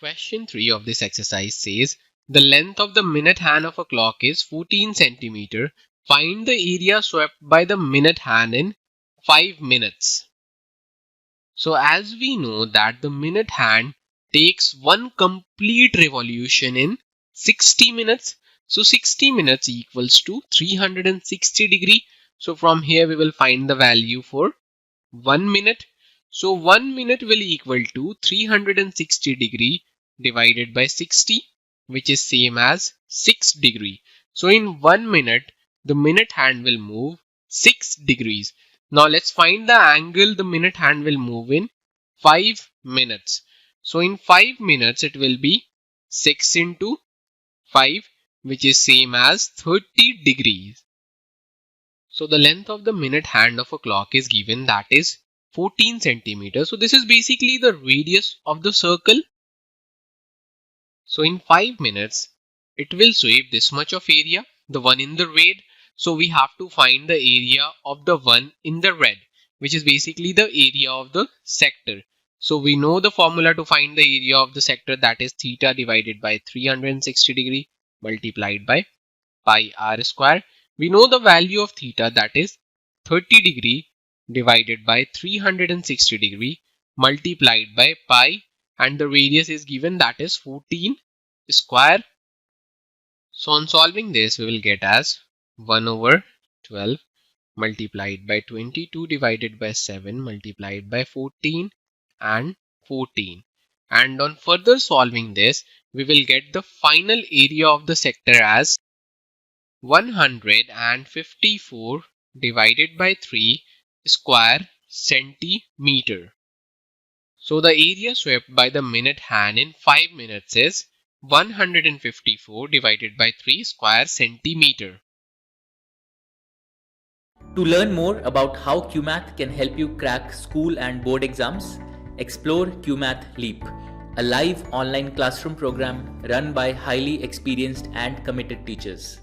Question 3 of this exercise says the length of the minute hand of a clock is 14 centimeter. Find the area swept by the minute hand in 5 minutes. So as we know that the minute hand takes one complete revolution in 60 minutes. So 60 minutes equals to 360 degree. So from here we will find the value for 1 minute. So 1 minute will equal to 360 degree divided by 60, which is same as 6 degree. So in 1 minute, the minute hand will move 6 degrees. Now let's find the angle the minute hand will move in 5 minutes. So in 5 minutes, it will be 6 into 5, which is same as 30 degrees. So the length of the minute hand of a clock is given, that is 14 centimeters. So this is basically the radius of the circle. So in 5 minutes, it will sweep this much of area, the one in the red. So we have to find the area of the one in the red, which is basically the area of the sector. So we know the formula to find the area of the sector, that is theta divided by 360 degree multiplied by pi r square. We know the value of theta, that is 30 degree divided by 360 degree multiplied by pi, and the radius is given, that is 14 square. So on solving this, we will get as 1 over 12 multiplied by 22 divided by 7 multiplied by 14 and 14. And on further solving this, we will get the final area of the sector as 154 divided by 3 square centimeter. So the area swept by the minute hand in 5 minutes is 154 divided by 3 square centimeter. To learn more about how QMath can help you crack school and board exams, explore QMath Leap, a live online classroom program run by highly experienced and committed teachers.